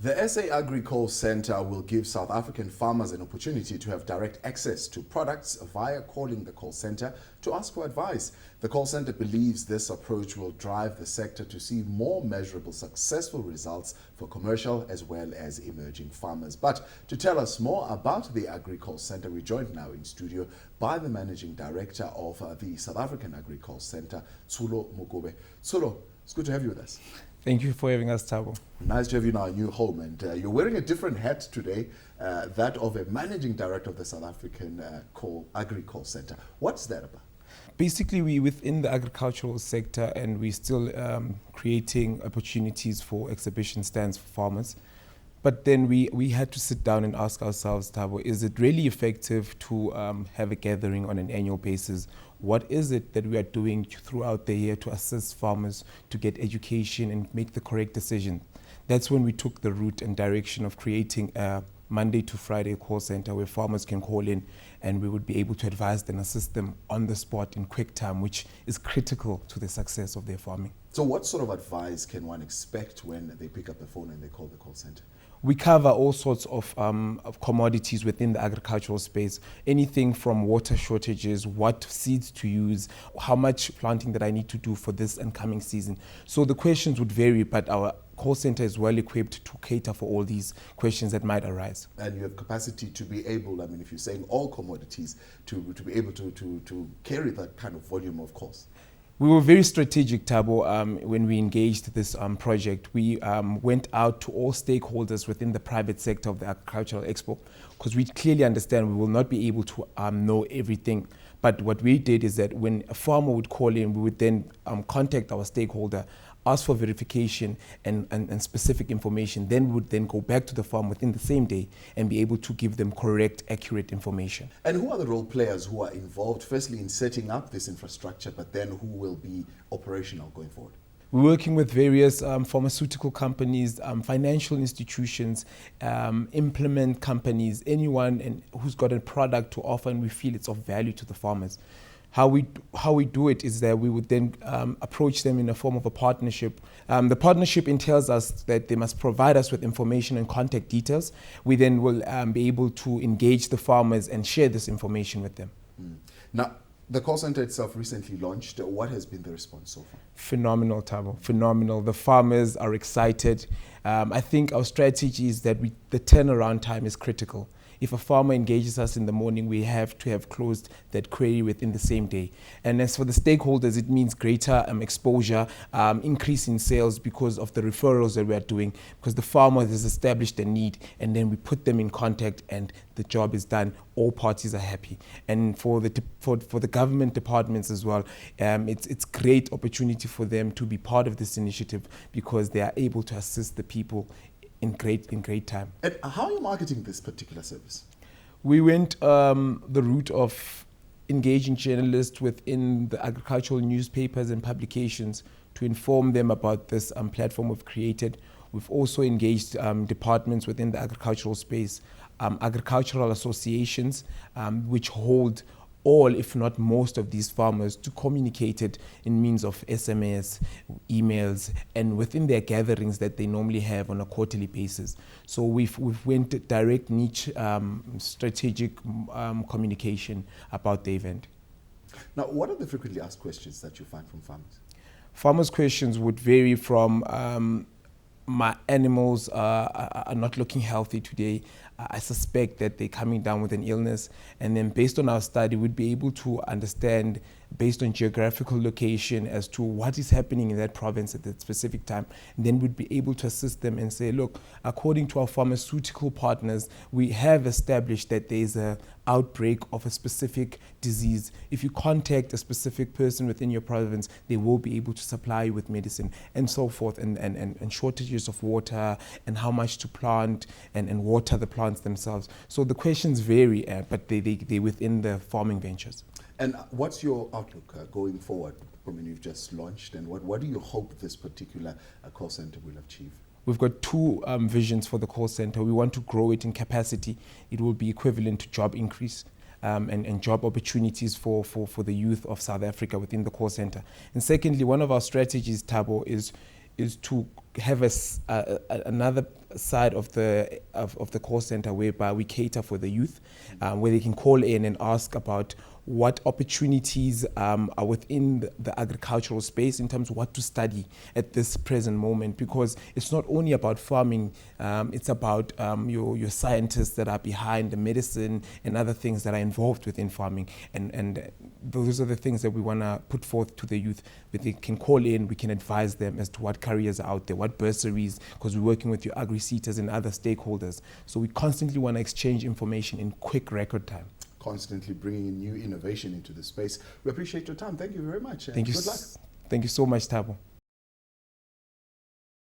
The SA AGRI Call Center will give South African farmers an opportunity to have direct access to products via calling the call center to ask for advice. The call center believes this approach will drive the sector to see more measurable, successful results for commercial as well as emerging farmers. But to tell us more about the AGRI Call Center, we're joined now in studio by the Managing Director of the South African AGRI Call Center, Tsholo Mokobe. Tsholo, it's good to have you with us. Thank you for having us, Thabo. Nice to have you in our new home, and you're wearing a different hat today, that of a Managing Director of the South African AGRI Call Center. What's that about? Basically, we're within the agricultural sector and we're still creating opportunities for exhibition stands for farmers. But then we had to sit down and ask ourselves, Thabo, is it really effective to have a gathering on an annual basis? What is it that we are doing throughout the year to assist farmers to get education and make the correct decision? That's when we took the route and direction of creating a Monday to Friday call center where farmers can call in and we would be able to advise and assist them on the spot in quick time, which is critical to the success of their farming. So what sort of advice can one expect when they pick up the phone and they call the call center? We cover all sorts of commodities within the agricultural space, anything from water shortages, what seeds to use, how much planting that I need to do for this and coming season. So the questions would vary, but our call center is well equipped to cater for all these questions that might arise. And you have capacity to be able, if you're saying all commodities, to be able to carry that kind of volume, of course. We were very strategic, Thabo, when we engaged this project. We went out to all stakeholders within the private sector of the Agricultural Expo because we clearly understand we will not be able to know everything. But what we did is that when a farmer would call in, we would then contact our stakeholder, ask for verification and specific information. Then we would then go back to the farm within the same day and be able to give them correct, accurate information. And who are the role players who are involved, firstly in setting up this infrastructure, but then who will be operational going forward? We're working with various pharmaceutical companies, financial institutions, implement companies, anyone who's got a product to offer and we feel it's of value to the farmers. How we do it is that we would then approach them in a form of a partnership. The partnership entails us that they must provide us with information and contact details. We then will be able to engage the farmers and share this information with them. Now, the call center itself recently launched. What has been the response so far? Phenomenal, Thabo, phenomenal. The farmers are excited. I think our strategy is that the turnaround time is critical. If a farmer engages us in the morning, we have to have closed that query within the same day. And as for the stakeholders, it means greater exposure, increase in sales because of the referrals that we are doing, because the farmer has established a need and then we put them in contact and the job is done. All parties are happy. And for the government departments as well, it's great opportunity for them to be part of this initiative because they are able to assist the people in great time. And how are you marketing this particular service? We went the route of engaging journalists within the agricultural newspapers and publications to inform them about this platform we've created. We've also engaged departments within the agricultural space, agricultural associations, which hold all, if not most, of these farmers to communicate it in means of SMS, emails, and within their gatherings that they normally have on a quarterly basis. So we've went direct niche strategic communication about the event. Now, what are the frequently asked questions that you find from farmers? Farmers' questions would vary from my animals are not looking healthy today. I suspect that they're coming down with an illness. And then based on our study, we'd be able to understand based on geographical location as to what is happening in that province at that specific time. And then we'd be able to assist them and say, look, according to our pharmaceutical partners, we have established that there's an outbreak of a specific disease. If you contact a specific person within your province, they will be able to supply you with medicine and so forth, and shortages of water and how much to plant and water the plants themselves. So the questions vary, but they're within the farming ventures. And what's your outlook going forward? I mean, you've just launched, and what do you hope this particular call center will achieve? We've got two visions for the call center. We want to grow it in capacity. It will be equivalent to job increase and job opportunities for the youth of South Africa within the call center. And secondly, one of our strategies, Thabo, is to have another side of the call center whereby we cater for the youth, where they can call in and ask about what opportunities are within the agricultural space in terms of what to study at this present moment, because it's not only about farming, it's about your scientists that are behind the medicine and other things that are involved within farming, and those are the things that we want to put forth to the youth. But they can call in, we can advise them as to what careers are out there, what bursaries, because we're working with your agri-seaters and other stakeholders. So we constantly want to exchange information in quick record time. Constantly bringing in new innovation into the space. We appreciate your time. Thank you very much. Thank you. Good luck. Thank you so much, Thabo.